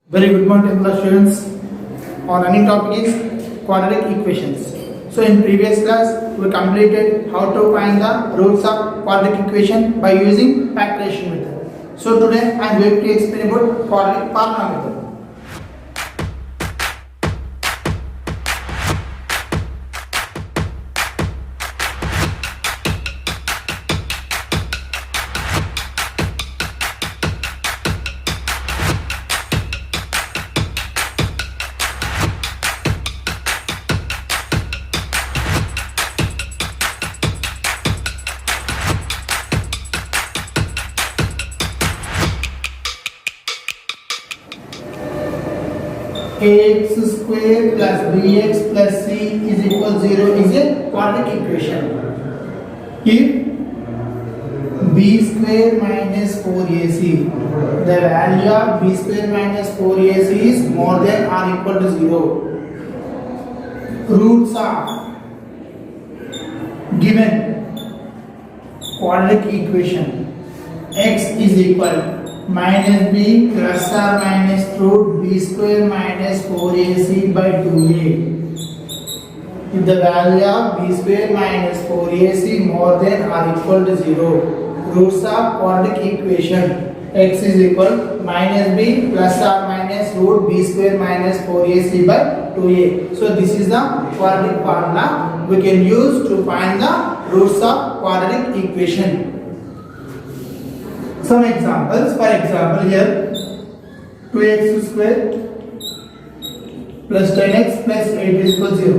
Very good morning, class students. Our running topic is quadratic equations. So, in previous class, we completed how to find the roots of quadratic equation by using factorization method. So, today I am going to explain about quadratic formula method. Ax square plus bx plus c is equal 0 is a quadratic equation. If b square minus 4ac, the value of b square minus 4ac is more than or equal to 0. Roots of given quadratic equation x is equal minus b plus or minus root b square minus 4ac by 2a. If the value of b square minus 4ac more than or equal to 0, roots of quadratic equation x is equal minus b plus or minus root b square minus 4ac by 2a. So this is the quadratic formula we can use to find the roots of quadratic equation. Some examples, for example here 2x square plus 10x plus 8 is equal to 0.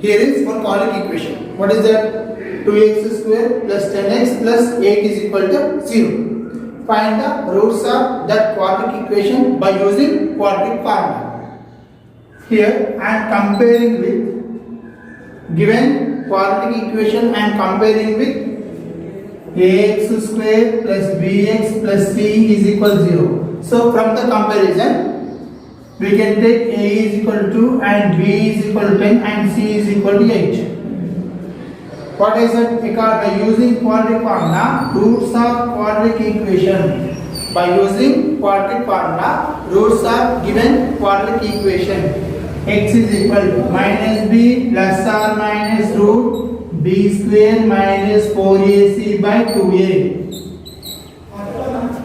Here is one quadratic equation. What is that? 2x square plus 10x plus 8 is equal to 0. Find the roots of that quadratic equation by using quadratic formula. Here I am comparing with given quadratic equation, I am comparing with ax square plus bx plus c is equal to 0. So from the comparison, we can take a is equal to 2 and b is equal to 10 and c is equal to 8. What is it? Because by using quadratic formula, roots of quadratic equation. By using quadratic formula, roots of given quadratic equation. X is equal to minus b plus or minus root b square minus 4ac by 2a.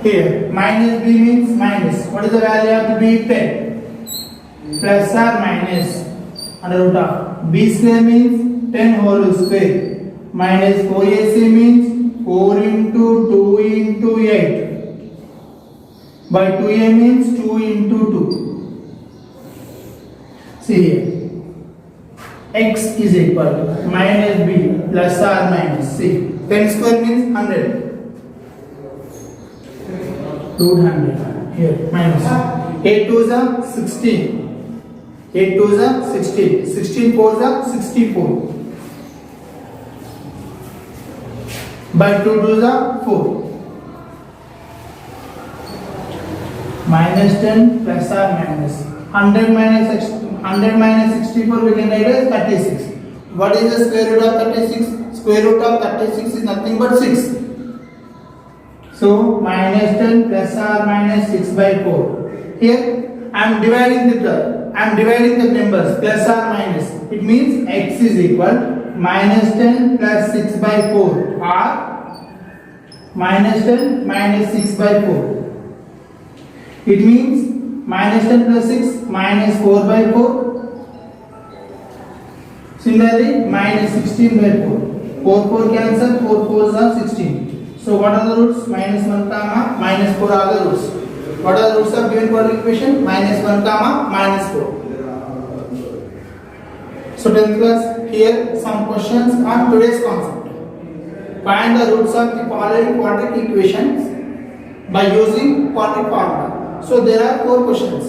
Here minus b means minus. What is the value of b? 10. Plus or minus under root of b square means 10 whole square. Minus 4ac means 4 into 2 into 8. By 2a means 2 into 2. See here. X is equal to minus b plus or minus c. 10 square means 100. Root 100. Here minus 8 2s are 16. 8 2s are 16. 16 4s are 64. By 2 2s are 4. Minus 10 plus or minus 100 minus 64 we can write as 36. What is the square root of 36? Square root of 36 is nothing but 6. So minus 10 plus or minus 6 by 4. Here I am dividing the numbers plus or minus. It means x is equal minus 10 plus 6 by 4 or minus 10 minus 6 by 4. It means minus 10 plus 6 minus 4 by 4. Similarly, minus 16 by 4. 4 cancel, 4 4s are 16. So what are the roots? Minus 1 comma minus 4 are the roots. What are the roots of given quadratic equation? Minus 1 comma minus 4. So 10th class, here some questions on today's concept. Find the roots of the following quadratic equations by using quadratic formula. So there are 4 questions.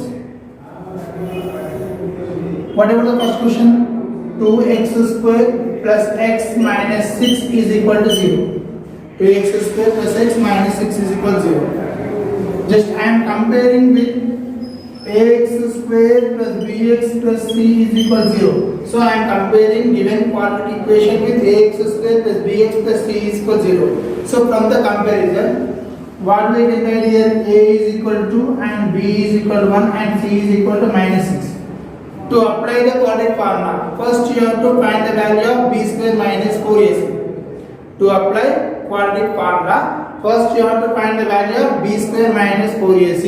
Whatever the first question, 2x square plus x minus 6 is equal to 0. 2x square plus x minus 6 is equal to 0. Just I am comparing with ax square plus bx plus c is equal to 0. So I am comparing given quadratic equation with ax square plus bx plus c is equal to 0. So from the comparison, What we can write here? A is equal to and B is equal to 1 and C is equal to minus 6. To apply the quadratic formula, first you have to find the value of b square minus 4ac. To apply quadratic formula, first you have to find the value of b square minus 4ac.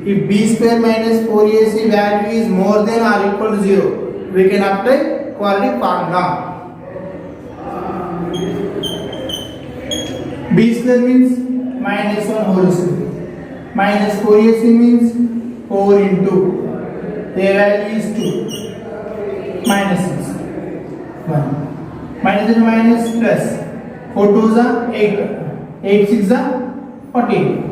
If b square minus 4ac value is more than or equal to 0, we can apply quadratic formula. B square means minus 1 whole square. Minus 4ac means 4 into a value is 2. Minus 6. 1. Minus into minus plus. 4 2s are 8. 8 6 are 48.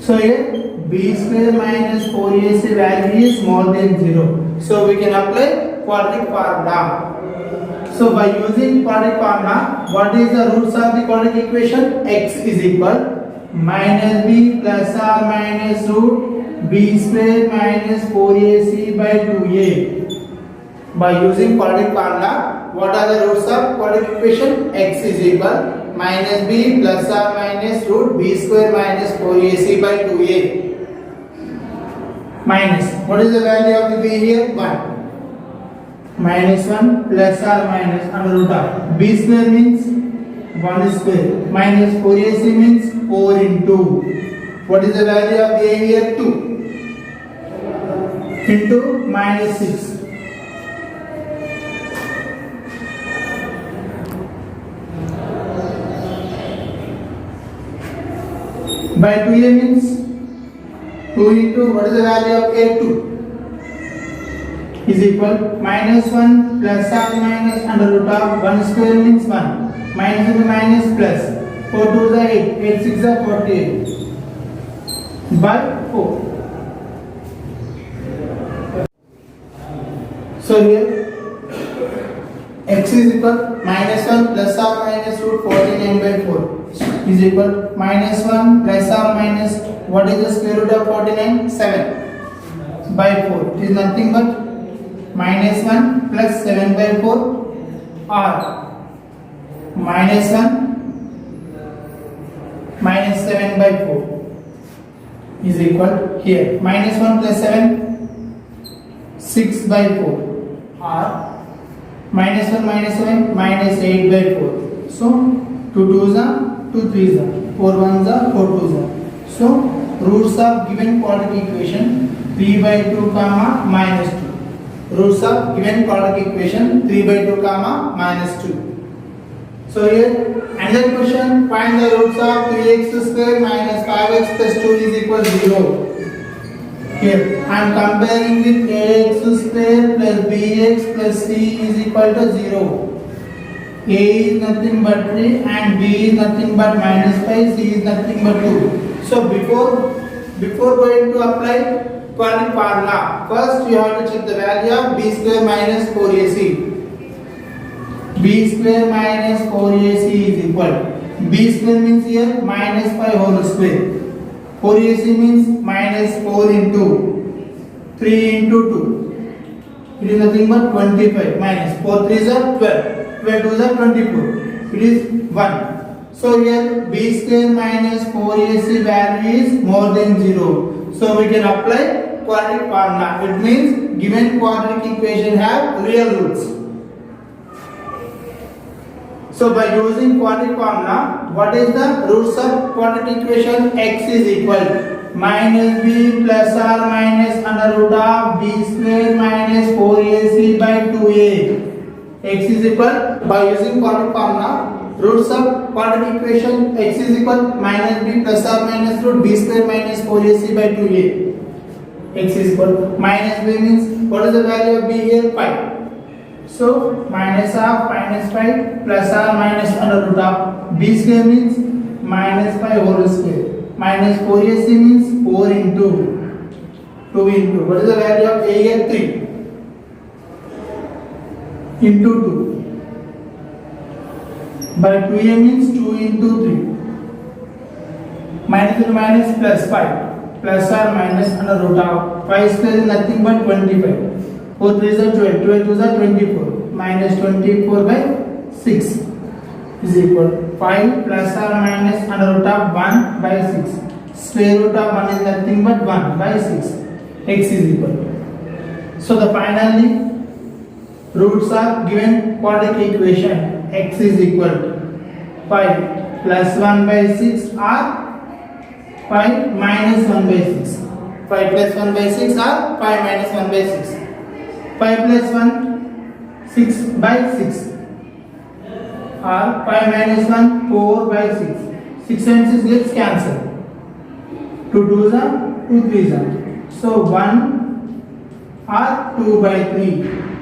So here b square minus 4ac value is more than 0. So we can apply quadratic formula. So by using quadratic formula, what is the roots of the quadratic equation? X is equal minus b plus or minus root b square minus 4ac by 2a. By using quadratic formula, what are the roots of quadratic equation? X is equal minus b plus or minus root b square minus 4ac by 2a. Minus, what is the value of the b here? 1. Minus 1 plus or minus under root of b square means 1 square minus 4ac means 4 into. What is the value of the a here? 2 into minus 6. By 2a means 2 into what is the value of a? 2 is equal minus 1 plus or minus under root of 1 square means 1 minus into minus plus 4 2 is 8 8 6 is 48 by 4. So here x is equal minus 1 plus or minus root 49 by 4 is equal minus 1 plus or minus what is the square root of 49? 7 by 4. It is nothing but minus 1 plus 7 by 4 or minus 1 minus 7 by 4 is equal here minus 1 plus 7 6 by 4 or minus 1 minus 7 minus 8 by 4. So 2 2s are 2 3s are 4 1s are 4 2s are. So roots of given quadratic equation 3 by 2 comma minus 2. Roots of given quadratic equation 3 by 2 comma minus 2. So here another question, find the roots of 3x square minus 5x plus 2 is equal to 0. Here I am comparing with ax square plus bx plus c is equal to 0. A is nothing but 3 and b is nothing but minus 5, c is nothing but 2. So before going to apply quadratic formula, first you have to check the value of b square minus 4ac. B square minus 4ac is equal. B square means here minus 5 whole square. 4ac means minus 4 into 3 into 2. It is nothing but 25 minus 4 3s are 12. 12 2s are 24. It is 1. So here b square minus 4ac value is more than 0. So we can apply quadratic formula. It means given quadratic equation have real roots. So by using quadratic formula, what is the roots of quadratic equation? X is equal minus b plus or minus under root of b square minus 4ac by 2a. X is equal, by using quadratic formula, roots of quadratic equation x is equal minus b plus or minus root b square minus 4ac by 2a. X is equal minus b means what is the value of b here? 5. So minus of minus 5 plus or minus under root of b square means minus 5 whole square minus 4ac means 4 into 2 into what is the value of a here? 3 into 2 by 2a means 2 into 3 minus into minus plus 5 plus or minus under root of 5 square is nothing but 25. 4 3s are 12, 12 2s are 24, minus 24 by 6 is equal 5 plus or minus under root of 1 by 6. Square root of 1 is nothing but 1 by 6. X is equal to. So the finally roots are given quadratic equation. X is equal to 5 plus 1 by 6 or 5 minus 1 by 6. 5 plus 1 by 6 or 5 minus 1 by 6. 5 plus 1 6 by 6 or 5 minus 1 4 by 6. 6 and 6 gets cancelled. 2 2s are 2 3s are. So 1 or 2 by 3.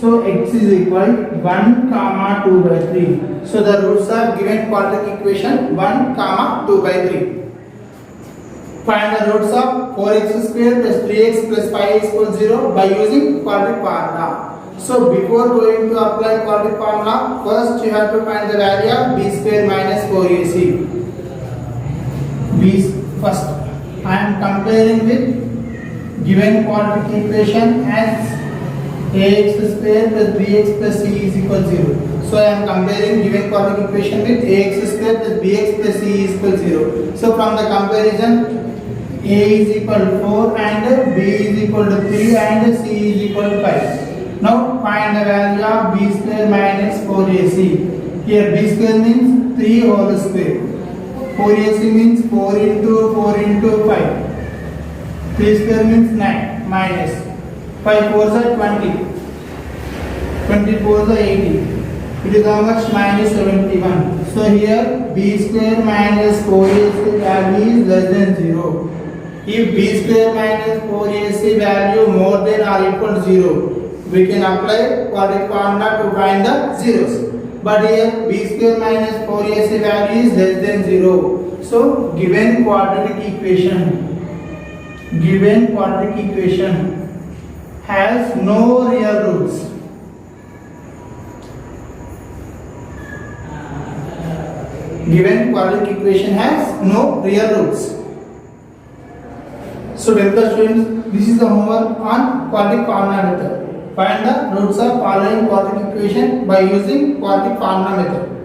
So x is equal 1 comma 2 by 3. So the roots are given quadratic equation 1 comma 2 by 3. Find the roots of 4x square plus 3x plus 5x equals 0 by using quadratic formula. So before going to apply quadratic formula, first you have to find the value of b square minus 4ac. First I am comparing with given quadratic equation as ax square plus bx plus c is equal 0. So I am comparing given quadratic equation with ax square plus bx plus c is equal 0. So from the comparison, a is equal to 4 and b is equal to 3 and c is equal to 5. Now find the value of b square minus 4ac. Here b square means 3 whole square. 4ac means 4 into 4 into 5. 3 square means 9 minus 5 4s are 20. 24s are 80. It is how much? Minus 71. So here b square minus 4ac value is less than 0. If b square minus 4ac value more than or equal to 0, we can apply quadratic formula to find the zeros. But here b square minus 4ac value is less than 0. So given quadratic equation has no real roots. Given quadratic equation has no real roots. So dear students, this is the homework on quadratic formula method. Find the roots of following quadratic equation by using quadratic formula method.